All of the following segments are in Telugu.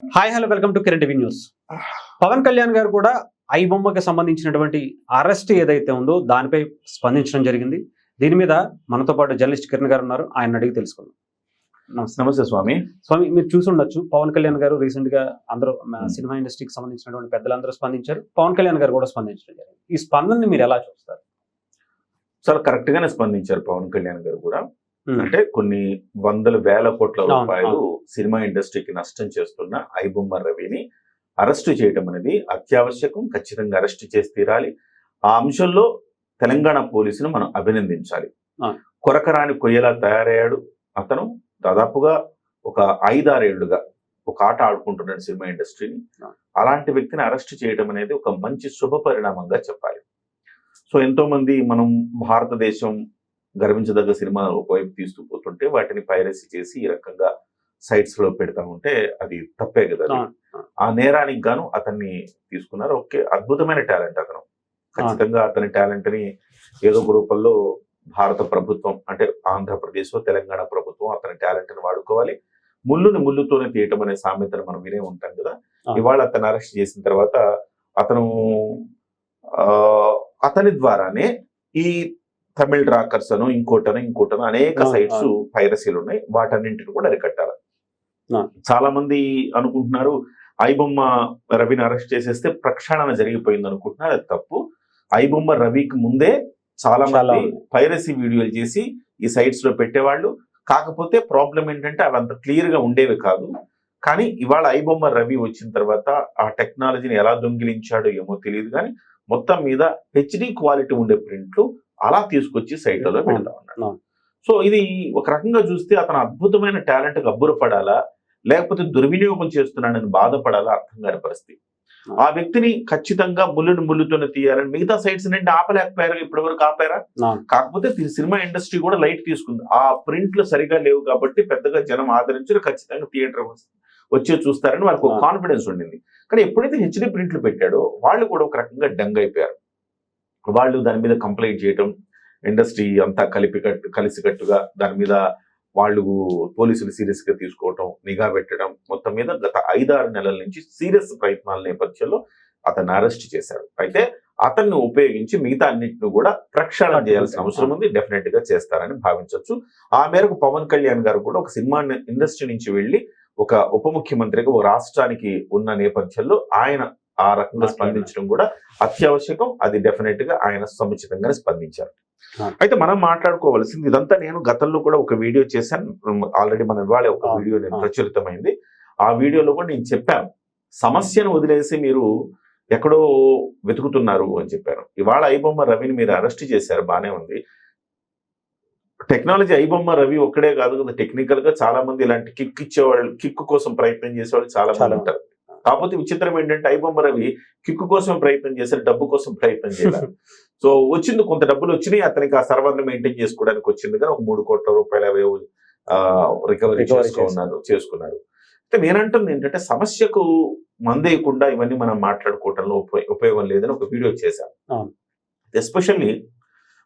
Hi hello welcome to Kiran TV news. Pawan Kalyan garu కూడా ఐ బొమ్మకి సంబంధించినటువంటి అరెస్ట్ ఏదైతే ఉందో దానిపై స్పందించడం జరిగింది. దీని మీద మనతో పాటు జర్నలిస్ట్ కిరణ్ గారు ఉన్నారు, ఆయన అడిగి తెలుసుకుందాం. నమస్తే స్వామి. మీరు చూసి ఉండొచ్చు, పవన్ కళ్యాణ్ గారు రీసెంట్ గా అందరూ సినిమా ఇండస్ట్రీకి సంబంధించినటువంటి పెద్దలందరూ స్పందించారు, పవన్ కళ్యాణ్ గారు కూడా స్పందించడం జరిగింది. ఈ స్పందనని మీరు ఎలా చూస్తారు? చాలా కరెక్ట్ గానే స్పందించారు పవన్ కళ్యాణ్ గారు కూడా. అంటే కొన్ని వందల వేల కోట్ల రూపాయలు సినిమా ఇండస్ట్రీకి నష్టం చేస్తున్న ఐబొమ్మ రవిని అరెస్టు చేయడం అనేది అత్యావశ్యకం. ఖచ్చితంగా అరెస్ట్ చేసి తీరాలి. ఆ అంశంలో తెలంగాణ పోలీసును మనం అభినందించాలి. కొరకరాని కొయ్యలా తయారయ్యాడు అతను. దాదాపుగా ఒక 5-6 ఏళ్లుగా ఒక ఆట ఆడుకుంటున్నాడు సినిమా ఇండస్ట్రీని. అలాంటి వ్యక్తిని అరెస్ట్ చేయడం అనేది ఒక మంచి శుభ పరిణామంగా చెప్పాలి. సో ఎంతో మంది మనం భారతదేశం గర్వించదగ్గ సినిమా ఒకవైపు తీసుకుపోతుంటే వాటిని పైరసీ చేసి ఈ రకంగా సైట్స్ లో పెడతా ఉంటే అది తప్పే కదా. ఆ నేరానికి గాను అతన్ని తీసుకున్నారు. ఓకే, అద్భుతమైన టాలెంట్ అతను. ఖచ్చితంగా అతని టాలెంట్ ని ఏదో ఒక రూపంలో భారత ప్రభుత్వం అంటే ఆంధ్రప్రదేశ్ తెలంగాణ ప్రభుత్వం అతని టాలెంట్ ని వాడుకోవాలి. ముళ్ళుని ముళ్ళుతోనే తీయటం అనే సామెతను మనం వినే ఉంటాం కదా. ఇవాళ అతను అరెస్ట్ చేసిన తర్వాత అతని ద్వారానే ఈ తమిళ్ రాకర్స్ అను ఇంకోటను అనేక సైట్స్ పైరసీలు ఉన్నాయి. వాటన్నింటిని కూడా అరికట్టాలి. చాలా మంది అనుకుంటున్నారు ఐబొమ్మ రవిని అరెస్ట్ చేసేస్తే ప్రక్షాళన జరిగిపోయింది అనుకుంటున్నారు. అది తప్పు. ఐబొమ్మ రవికి ముందే చాలా మంది పైరసీ వీడియోలు చేసి ఈ సైట్స్ లో పెట్టేవాళ్ళు. కాకపోతే ప్రాబ్లం ఏంటంటే అవి అంత క్లియర్ గా ఉండేవి కాదు. కానీ ఇవాళ ఐబొమ్మ రవి వచ్చిన తర్వాత ఆ టెక్నాలజీని ఎలా దొంగిలించాడో ఏమో తెలియదు, కానీ మొత్తం మీద హెచ్డి క్వాలిటీ ఉండే ప్రింట్లు అలా తీసుకొచ్చి సైట్లలో పెడతా ఉన్నాడు. సో ఇది ఒక రకంగా చూస్తే అతను అద్భుతమైన టాలెంట్ అబ్బురపడాలా లేకపోతే దుర్వినియోగం చేస్తున్నాడని బాధపడాలా అర్థం కాని పరిస్థితి. ఆ వ్యక్తిని ఖచ్చితంగా ముళ్ళుతోనే తీయాలని మిగతా సైట్స్ నుండి ఆపలేకపోయారు. ఇప్పటి వరకు ఆపారా? కాకపోతే సినిమా ఇండస్ట్రీ కూడా లైట్ తీసుకుంది. ఆ ప్రింట్లు సరిగా లేవు కాబట్టి పెద్దగా జనం ఆదరించారు. ఖచ్చితంగా థియేటర్ వచ్చే చూస్తారని వాళ్ళకి ఒక కాన్ఫిడెన్స్ ఉండింది. కానీ ఎప్పుడైతే హెచ్డి ప్రింట్లు పెట్టాడో వాళ్ళు కూడా ఒక రకంగా డంగ్ అయిపోయారు. వాళ్ళు దాని మీద కంప్లైంట్ చేయటం, ఇండస్ట్రీ అంతా కలిసికట్టుగా దాని మీద వాళ్ళు పోలీసులు సీరియస్ గా తీసుకోవటం, నిఘా పెట్టడం, మొత్తం మీద గత 5-6 నెలల నుంచి సీరియస్ ప్రయత్నాల నేపథ్యంలో అతన్ని అరెస్ట్ చేశారు. అయితే అతన్ని ఉపయోగించి మిగతా అన్నింటిని కూడా ప్రక్షాళన చేయాల్సిన అవసరం ఉంది. డెఫినెట్ గా చేస్తారని భావించవచ్చు. ఆ మేరకు పవన్ కళ్యాణ్ గారు కూడా ఒక సినిమా ఇండస్ట్రీ నుంచి వెళ్లి ఒక ఉప ముఖ్యమంత్రిగా ఓ రాష్ట్రానికి ఉన్న నేపథ్యంలో ఆయన ఆ రకంగా స్పందించడం కూడా అత్యావశ్యకం. అది డెఫినెట్ గా ఆయన సముచితంగానే స్పందించారు. అయితే మనం మాట్లాడుకోవాల్సింది ఇదంతా నేను గతంలో కూడా ఒక వీడియో చేశాను. ఆల్రెడీ మన ఇవాళ ఒక వీడియో నేను ప్రచురితమైంది. ఆ వీడియోలో కూడా నేను చెప్పాను, సమస్యను వదిలేసి మీరు ఎక్కడో వెతుకుతున్నారు అని చెప్పాను. ఇవాళ ఐబొమ్మ రవిని మీరు అరెస్ట్ చేశారు, బానే ఉంది. టెక్నాలజీ ఐబొమ్మ రవి ఒక్కడే కాదు కదా, టెక్నికల్ గా చాలా మంది ఇలాంటి కిక్ ఇచ్చేవాళ్ళు, కిక్ కోసం ప్రయత్నం చేసేవాళ్ళు చాలా మంది ఉంటారు. కాకపోతే విచిత్రం ఏంటంటే ఐబొమ్మ రవి కిక్కు కోసం ప్రయత్నం చేశారు, డబ్బు కోసం ప్రయత్నం చేయాలి. సో వచ్చింది, కొంత డబ్బులు వచ్చినాయి అతనికి, ఆ సర్వర్ని మెయింటైన్ చేసుకోవడానికి వచ్చింది, కానీ ఒక 3 కోట్ల రూపాయలు రికవరీ చేసుకున్నారు. అయితే నేనంటుంది ఏంటంటే సమస్యకు మందేయకుండా ఇవన్నీ మనం మాట్లాడుకోవటంలో ఉపయోగం లేదని ఒక వీడియో చేశాను. ఎస్పెషల్లీ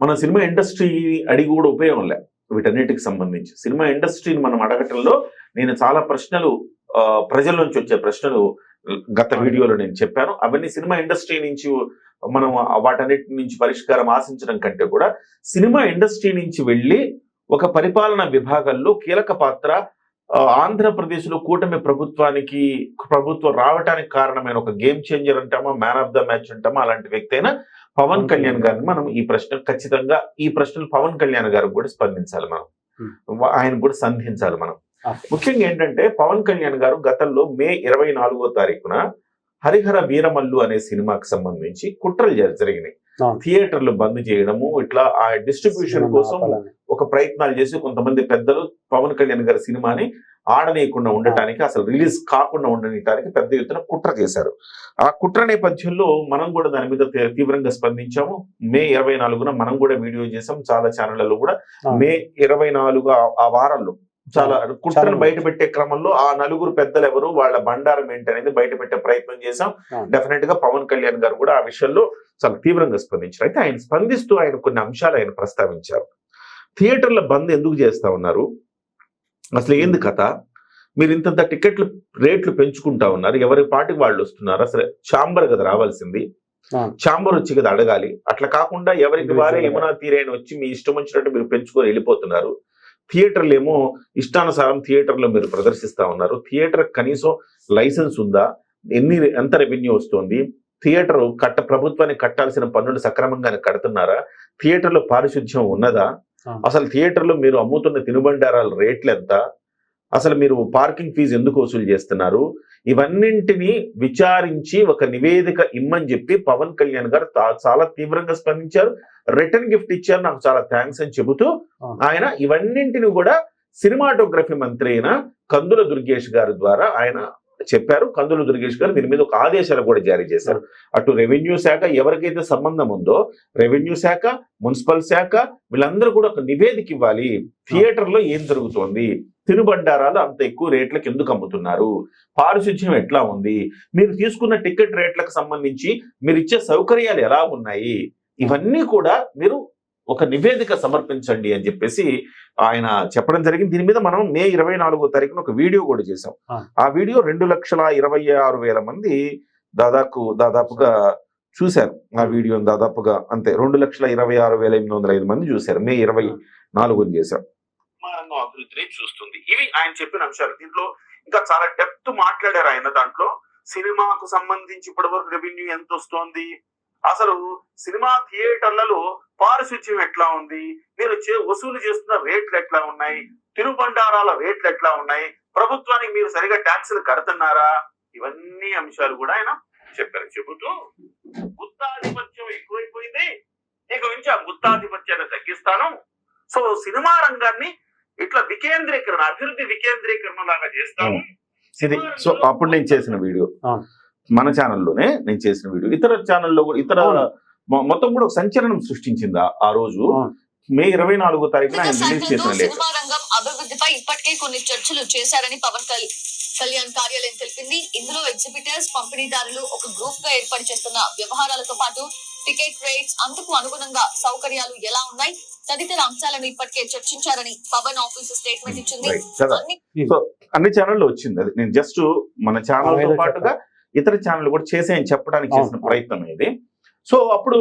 మన సినిమా ఇండస్ట్రీ అడిగి కూడా ఉపయోగం లే. వీటన్నిటికి సంబంధించి సినిమా ఇండస్ట్రీని మనం అడగటంలో నేను చాలా ప్రశ్నలు, ప్రజల నుంచి వచ్చే ప్రశ్నలు గత వీడియోలో నేను చెప్పాను. అవన్నీ సినిమా ఇండస్ట్రీ నుంచి మనం వాటన్నిటి నుంచి పరిష్కారం ఆశించడం కంటే కూడా సినిమా ఇండస్ట్రీ నుంచి వెళ్ళి ఒక పరిపాలనా విభాగంలో కీలక పాత్ర, ఆంధ్రప్రదేశ్ లో కూటమి ప్రభుత్వం రావడానికి కారణమైన ఒక గేమ్ చేంజర్ అంటామా, మ్యాన్ ఆఫ్ ద మ్యాచ్ అంటామా, అలాంటి వ్యక్తి అయినా పవన్ కళ్యాణ్ గారిని మనం ఈ ప్రశ్న ఖచ్చితంగా ఈ ప్రశ్నలు పవన్ కళ్యాణ్ గారికి కూడా స్పందించాలి, మనం ఆయన కూడా సంధించాలి. మనం ముఖ్యంగా ఏంటంటే పవన్ కళ్యాణ్ గారు గతంలో మే 24వ తారీఖున హరిహర వీరమల్లు అనే సినిమాకి సంబంధించి కుట్రలు జరిగినాయి. థియేటర్లు బంద్ చేయడము, ఇట్లా ఆ డిస్ట్రిబ్యూషన్ కోసం ఒక ప్రయత్నాలు చేసి కొంతమంది పెద్దలు పవన్ కళ్యాణ్ గారి సినిమాని ఆడనీయకుండా ఉండటానికి, అసలు రిలీజ్ కాకుండా ఉండటానికి పెద్ద ఎత్తున కుట్ర చేశారు. ఆ కుట్ర నేపథ్యంలో మనం కూడా దాని మీద తీవ్రంగా స్పందించాము. మే 24న మనం కూడా వీడియో చేసాం, చాలా ఛానళ్లలో కూడా. మే 24 ఆ వారంలో చాలా కుట్రను బయట పెట్టే క్రమంలో ఆ నలుగురు పెద్దలు ఎవరు, వాళ్ళ బండారం ఏంటి అనేది బయట పెట్టే ప్రయత్నం చేశాం. డెఫినెట్ గా పవన్ కళ్యాణ్ గారు కూడా ఆ విషయంలో చాలా తీవ్రంగా స్పందించారు. అయితే ఆయన స్పందిస్తూ ఆయన కొన్ని అంశాలు ఆయన ప్రస్తావించారు. థియేటర్ల బంద్ ఎందుకు చేస్తా ఉన్నారు, అసలు ఏంది కథ, మీరు ఇంతంత టికెట్లు రేట్లు పెంచుకుంటా ఉన్నారు, ఎవరి పాటికి వాళ్ళు వస్తున్నారు, అసలు ఛాంబర్ కదా రావాల్సింది, ఛాంబర్ వచ్చి కదా అడగాలి. అట్లా కాకుండా ఎవరికి వారే యమునా తీరేని వచ్చి మీ ఇష్టం వచ్చినట్టు మీరు పెంచుకొని వెళ్ళిపోతున్నారు. థియేటర్లు ఏమో ఇష్టానుసారం థియేటర్లో మీరు ప్రదర్శిస్తా ఉన్నారు. థియేటర్ కనీసం లైసెన్స్ ఉందా, ఎంత రెవెన్యూ వస్తుంది, థియేటర్ ప్రభుత్వానికి కట్టాల్సిన పన్నులు సక్రమంగానే కడుతున్నారా, థియేటర్లో పారిశుధ్యం ఉన్నదా, అసలు థియేటర్లో మీరు అమ్ముతున్న తినుబండారాల రేట్లు ఎంత, అసలు మీరు పార్కింగ్ ఫీజు ఎందుకు వసూలు చేస్తున్నారు, ఇవన్నింటినీ విచారించి ఒక నివేదిక ఇమ్మని చెప్పి పవన్ కళ్యాణ్ గారు చాలా తీవ్రంగా స్పందించారు. రిటర్న్ గిఫ్ట్ ఇచ్చారు, నాకు చాలా థ్యాంక్స్ అని చెబుతూ ఆయన ఇవన్నింటిని కూడా సినిమాటోగ్రఫీ మంత్రి అయిన కందుల దుర్గేష్ గారి ద్వారా ఆయన చెప్పారు. కందుల దుర్గేష్ గారు దీని మీద ఒక ఆదేశాలు కూడా జారీ చేశారు. అటు రెవెన్యూ శాఖ ఎవరికైతే సంబంధం ఉందో రెవెన్యూ శాఖ, మున్సిపల్ శాఖ వీళ్ళందరూ కూడా ఒక నివేదిక ఇవ్వాలి. థియేటర్లో ఏం జరుగుతోంది, తినుబండారాలు అంత ఎక్కువ రేట్లకు ఎందుకు అమ్ముతున్నారు, పారిశుధ్యం ఎట్లా ఉంది, మీరు తీసుకున్న టికెట్ రేట్లకు సంబంధించి మీరు ఇచ్చే సౌకర్యాలు ఎలా ఉన్నాయి, ఇవన్నీ కూడా మీరు ఒక నివేదిక సమర్పించండి అని చెప్పేసి ఆయన చెప్పడం జరిగింది. దీని మీద మనం మే 24వ తారీఖున ఒక వీడియో కూడా చేసాం. ఆ వీడియో 2,26,000 మంది దాదాపుగా చూశారు. ఆ వీడియోని దాదాపుగా అంతే 2,26,805 మంది చూశారు. మే 24న చేశాం. అభివృద్ధిని చూస్తుంది. ఇవి ఆయన చెప్పిన అంశాలు. దీంట్లో ఇంకా చాలా డెప్త్ మాట్లాడారు ఆయన. దాంట్లో సినిమాకు సంబంధించి ఇప్పటివరకు రెవెన్యూ ఎంత వస్తోంది, అసలు సినిమా థియేటర్లలో పారిశుధ్యం ఎట్లా ఉంది, మీరు వసూలు చేస్తున్న రేట్లు ఎట్లా ఉన్నాయి, తిరుబండారాల రేట్లు ఎట్లా ఉన్నాయి, ప్రభుత్వానికి మీరు సరిగా ట్యాక్సులు కడుతున్నారా, ఇవన్నీ అంశాలు కూడా ఆయన చెప్పారు. చెబుతూ గుత్తాధిపత్యం ఎక్కువైపోయింది, ఇక నుంచి ఆ గుత్తాధిపత్యాన్ని తగ్గిస్తాను, సో సినిమా రంగాన్ని ఇట్లా వికేంద్రీకరణ, అభివృద్ధి వికేంద్రీకరణ లాగా చేస్తాము. ఇది సో అప్పుడు నేను చేసిన వీడియో, మన ఛానల్లోనే నేను చేసిన వీడియో. ఇతర ఛానల్లో కూడా మొత్తం కూడా ఒక సంచలనం సృష్టించింది ఆ రోజు. మే 24వ తారీఖున ఆయన రిలీజ్ చేసిన లేఖ. సినిమా రంగం అభివృద్ధిపై ఇప్పటికే కొన్ని చర్చలు చేశారని పవన్ కళ్యాణ్ కార్యాలయం తెలిపింది. ఇందులో ఎగ్జిబిటర్స్, పంపిణీదారులు ఒక గ్రూప్ గా ఏర్పాటు చేస్తున్న వ్యవహారాలతో పాటు టికెట్ రేట్స్, అందుకు అనుగుణంగా సౌకర్యాలు ఎలా ఉన్నాయి తదితర అంశాలను ఇప్పటికే చర్చించారని పవన్ ఆఫీస్ స్టేట్మెంట్ ఇచ్చింది. సో అన్ని ఛానల్లో వచ్చింది అది. నేను జస్ట్ మన ఛానల్ తో పాటుగా ఇతర ఛానల్ కూడా చేసేయని చెప్పడానికి చేసిన ప్రయత్నం ఇది. సో అప్పుడు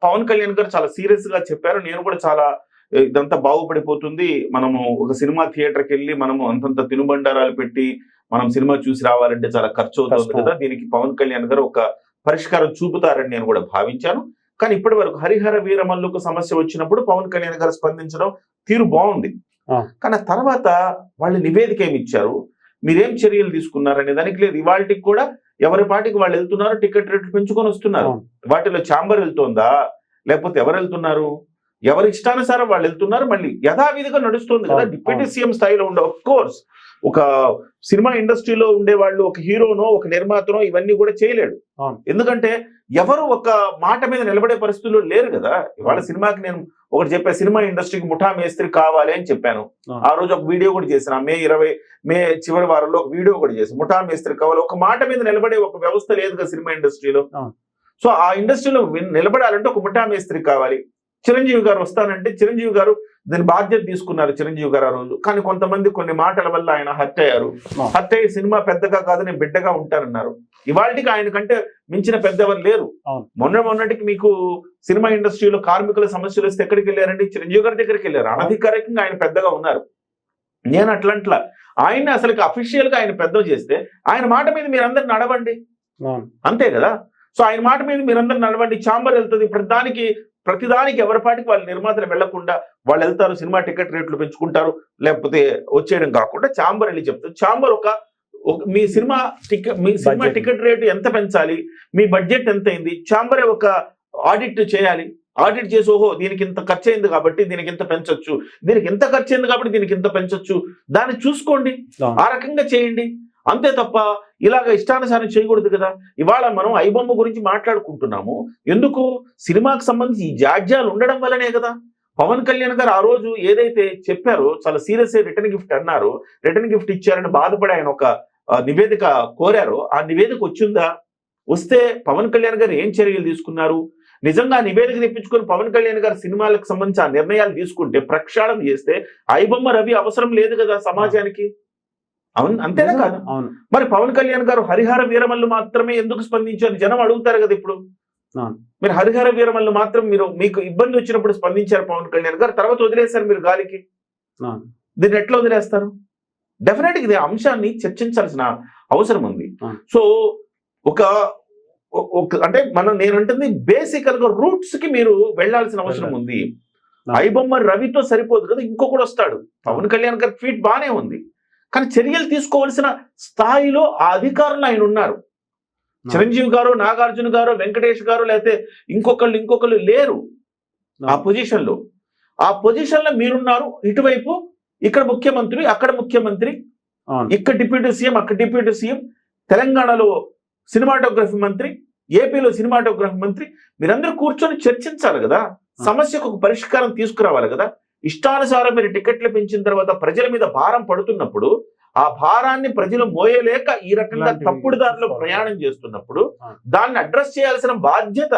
పవన్ కళ్యాణ్ గారు చాలా సీరియస్ గా చెప్పారు. నేను కూడా చాలా ఇదంతా బాగుపడిపోతుంది, మనము ఒక సినిమా థియేటర్కి వెళ్ళి మనము అంతంత తినుబండారాలు పెట్టి మనం సినిమా చూసి రావాలంటే చాలా ఖర్చు అవుతుంది కదా, దీనికి పవన్ కళ్యాణ్ గారు ఒక పరిష్కారం చూపుతారని నేను కూడా భావించాను. కానీ ఇప్పటి వరకు హరిహర వీరమల్లుకు సమస్య వచ్చినప్పుడు పవన్ కళ్యాణ్ గారు స్పందించడం తీరు బాగుంది. కానీ తర్వాత వాళ్ళు నివేదిక ఏమి ఇచ్చారు, మీరేం చర్యలు తీసుకున్నారనే దానికి లేదు. ఇవాళకి కూడా ఎవరి పాటికి వాళ్ళు వెళ్తున్నారు, టికెట్ రేట్లు పెంచుకొని వస్తున్నారు. వాటిలో ఛాంబర్ వెళ్తుందా, లేకపోతే ఎవరు వెళ్తున్నారు, ఎవరి ఇష్టానుసారం వాళ్ళు వెళ్తున్నారు. మళ్ళీ యథావిధిగా నడుస్తుంది కదా. డిప్యూటీ సీఎం స్థాయిలో ఉండే, ఆఫ్ కోర్స్ ఒక సినిమా ఇండస్ట్రీలో ఉండే వాళ్ళు ఒక హీరోనో ఒక నిర్మాతనో ఇవన్నీ కూడా చేయలేడు. ఎందుకంటే ఎవరు ఒక మాట మీద నిలబడే పరిస్థితుల్లో లేరు కదా. ఇవాళ సినిమాకి నేను ఒకటి చెప్పా, సినిమా ఇండస్ట్రీకి ముఠా మేస్త్రి కావాలి అని చెప్పాను. ఆ రోజు ఒక వీడియో కూడా చేసిన, మే చివరి వారంలో ఒక వీడియో కూడా చేసి ముఠా మేస్త్రి కావాలి. ఒక మాట మీద నిలబడే ఒక వ్యవస్థ లేదు కదా సినిమా ఇండస్ట్రీలో. సో ఆ ఇండస్ట్రీలో నిలబడాలంటే ఒక ముఠా మేస్త్రి కావాలి. చిరంజీవి గారు వస్తానంటే చిరంజీవి గారు దాని బాధ్యత తీసుకున్నారు చిరంజీవి గారు ఆ రోజు. కానీ కొంతమంది కొన్ని మాటల వల్ల ఆయన హర్ట్ అయ్యారు. హర్ట్ అయ్యి సినిమా పెద్దగా కాదు, నేను బిడ్డగా ఉంటానన్నారు. ఇవాళకి ఆయన కంటే మించిన పెద్దవారు లేరు. మొన్నటికి మీకు సినిమా ఇండస్ట్రీలో కార్మికుల సమస్యలు వస్తే ఎక్కడికి వెళ్ళారండి? చిరంజీవి గారి దగ్గరికి వెళ్ళారు. అనధికారికంగా ఆయన పెద్దగా ఉన్నారు. నేను అట్లా ఆయన్ని అసలు అఫీషియల్ గా ఆయన పెద్ద చేస్తే ఆయన మాట మీద మీరందరూ నడవండి, అంతే కదా. సో ఆయన మాట మీద మీరందరూ నడవండి. ఛాంబర్ వెళ్తుంది ప్రతిదానికి ఎవరి పాటికి వాళ్ళ నిర్మాతలు వెళ్లకుండా వాళ్ళు వెళ్తారు, సినిమా టికెట్ రేట్లు పెంచుకుంటారు, లేకపోతే వచ్చేయడం కాకుండా ఛాంబర్ వెళ్ళి చెప్తారు. ఛాంబర్ మీ సినిమా టికెట్ రేటు ఎంత పెంచాలి, మీ బడ్జెట్ ఎంత అయింది, ఛాంబరే ఒక ఆడిట్ చేయాలి. ఆడిట్ చేసి ఓహో దీనికి ఇంత ఖర్చు అయింది కాబట్టి దీనికి ఇంత పెంచొచ్చు, దీనికి ఇంత ఖర్చు అయింది కాబట్టి దీనికి ఇంత పెంచొచ్చు, దాన్ని చూసుకోండి, ఆ రకంగా చేయండి. అంతే తప్ప ఇలాగ ఇష్టానుసారం చేయకూడదు కదా. ఇవాళ మనం ఐబొమ్మ గురించి మాట్లాడుకుంటున్నాము. ఎందుకు? సినిమాకి సంబంధించి ఈ జాడ్యాలు ఉండడం వల్లనే కదా. పవన్ కళ్యాణ్ గారు ఆ రోజు ఏదైతే చెప్పారో చాలా సీరియస్ రిటర్న్ గిఫ్ట్ అన్నారు, రిటర్న్ గిఫ్ట్ ఇచ్చారని బాధపడి ఆయన ఒక నివేదిక కోరారో ఆ నివేదిక వచ్చిందా? వస్తే పవన్ కళ్యాణ్ గారు ఏం చర్యలు తీసుకున్నారు? నిజంగా నివేదిక తెప్పించుకొని పవన్ కళ్యాణ్ గారు సినిమాలకు సంబంధించి ఆ నిర్ణయాలు తీసుకుంటే, ప్రక్షాళన చేస్తే ఐబొమ్మ రవి అవసరం లేదు కదా సమాజానికి. అవును, అంతేనా కాదు? అవును. మరి పవన్ కళ్యాణ్ గారు హరిహర వీరమల్లు మాత్రమే ఎందుకు స్పందించారు జనం అడుగుతారు కదా ఇప్పుడు. అవును. మీరు హరిహర వీరమల్లు మాత్రం మీకు ఇబ్బంది వచ్చినప్పుడు స్పందించారు పవన్ కళ్యాణ్ గారు, తర్వాత వదిలేశారు మీరు గాలికి. అవును. దీన్ని ఎట్లా వదిలేస్తారు? డెఫినెట్ గా ఇది అంశాన్ని చర్చించాల్సిన అవసరం ఉంది. సో అంటే నేనంటుంది బేసికల్ గా రూట్స్ కి మీరు వెళ్లాల్సిన అవసరం ఉంది. ఐబొమ్మ రవితో సరిపోదు కదా, ఇంకొకడు వస్తాడు. పవన్ కళ్యాణ్ గారి ట్వీట్ బానే ఉంది, కానీ చర్యలు తీసుకోవాల్సిన స్థాయిలో ఆ అధికారులు ఆయన ఉన్నారు. చిరంజీవి గారు, నాగార్జున గారు, వెంకటేష్ గారు, లేకపోతే ఇంకొకళ్ళు లేరు ఆ పొజిషన్ లో. ఆ పొజిషన్ లో మీరున్నారు. ఇటువైపు ఇక్కడ ముఖ్యమంత్రి, అక్కడ ముఖ్యమంత్రి, ఇక్కడ డిప్యూటీ సీఎం, అక్కడ డిప్యూటీ సీఎం, తెలంగాణలో సినిమాటోగ్రఫీ మంత్రి, ఏపీలో సినిమాటోగ్రఫీ మంత్రి. మీరందరూ కూర్చొని చర్చించాలి కదా, సమస్యకు ఒక పరిష్కారం తీసుకురావాలి కదా. ఇష్టానుసారం మీరు టికెట్లు పెంచిన తర్వాత ప్రజల మీద భారం పడుతున్నప్పుడు ఆ భారాన్ని ప్రజలు మోయలేక ఈ రకంగా తప్పుడు దారిలో ప్రయాణం చేస్తున్నప్పుడు దాన్ని అడ్రస్ చేయాల్సిన బాధ్యత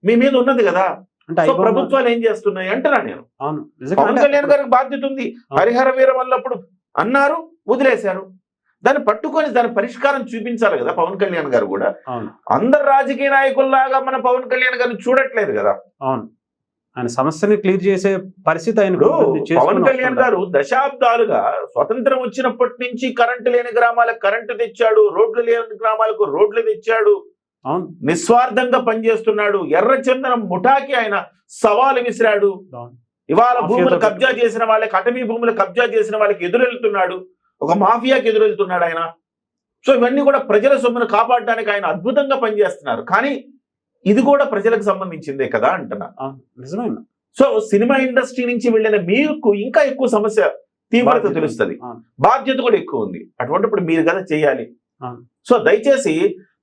మీ మీద ఉన్నది కదా. ప్రభుత్వాలు ఏం చేస్తున్నాయి అంటున్నా నేను. పవన్ కళ్యాణ్ గారికి బాధ్యత ఉంది. హరిహర వీరమల్లప్పుడు అన్నారు, వదిలేశారు. దాన్ని పట్టుకొని దాని పరిష్కారం చూపించాలి కదా పవన్ కళ్యాణ్ గారు కూడా. అందరు రాజకీయ నాయకుల్లాగా మన పవన్ కళ్యాణ్ గారిని చూడట్లేదు కదా. అవును, ఆయన సమస్యని క్లియర్ చేసే పరిస్థితి ఆయన. పవన్ కళ్యాణ్ గారు దశాబ్దాలుగా స్వతంత్రం వచ్చినప్పటి నుంచి కరెంటు లేని గ్రామాలకు కరెంటు తెచ్చాడు, రోడ్లు లేని గ్రామాలకు రోడ్లు తెచ్చాడు. నిస్వార్థంగా పనిచేస్తున్నాడు. ఎర్రచందనం ముఠాకి ఆయన సవాలు విసిరాడు. ఇవాళ భూములు కబ్జా చేసిన వాళ్ళకి, అటవీ భూములు కబ్జా చేసిన వాళ్ళకి ఎదురెళ్తున్నాడు. ఒక మాఫియాకి ఎదురెళ్తున్నాడు ఆయన. సో ఇవన్నీ కూడా ప్రజల సొమ్మును కాపాడడానికి ఆయన అద్భుతంగా పనిచేస్తున్నారు. కానీ ఇది కూడా ప్రజలకు సంబంధించిందే కదా అంటున్నా. నిజమైన. సో సినిమా ఇండస్ట్రీ నుంచి వెళ్ళిన మీకు ఇంకా ఎక్కువ సమస్య తీవ్రత తెలుస్తుంది, బాధ్యత కూడా ఎక్కువ ఉంది. అటువంటిప్పుడు మీరు కదా చేయాలి. సో దయచేసి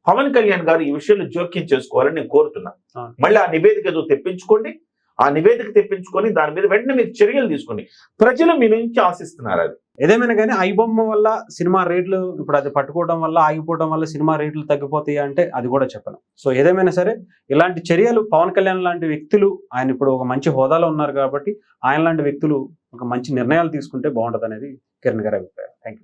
పవన్ కళ్యాణ్ గారు ఈ విషయంలో జోక్యం చేసుకోవాలని నేను కోరుతున్నా. మళ్ళీ ఆ నివేదిక ఏదో తెప్పించుకోండి. ఆ నివేదిక తెప్పించుకొని దాని మీద వెంటనే మీరు చర్యలు తీసుకోండి. ప్రజలు మీ నుంచి ఆశిస్తున్నారు. అది ఏదేమైనా కానీ ఐబొమ్మ వల్ల సినిమా రేట్లు ఇప్పుడు అది పట్టుకోవడం వల్ల, ఆగిపోవడం వల్ల సినిమా రేట్లు తగ్గిపోతాయి అంటే అది కూడా చెప్పను. సో ఏదేమైనా సరే ఇలాంటి చర్యలు పవన్ కళ్యాణ్ లాంటి వ్యక్తులు, ఆయన ఇప్పుడు ఒక మంచి హోదాలో ఉన్నారు కాబట్టి ఆయన లాంటి వ్యక్తులు ఒక మంచి నిర్ణయాలు తీసుకుంటే బాగుంటుంది అనేది కిరణ్ గారి అభిప్రాయం. Thank you.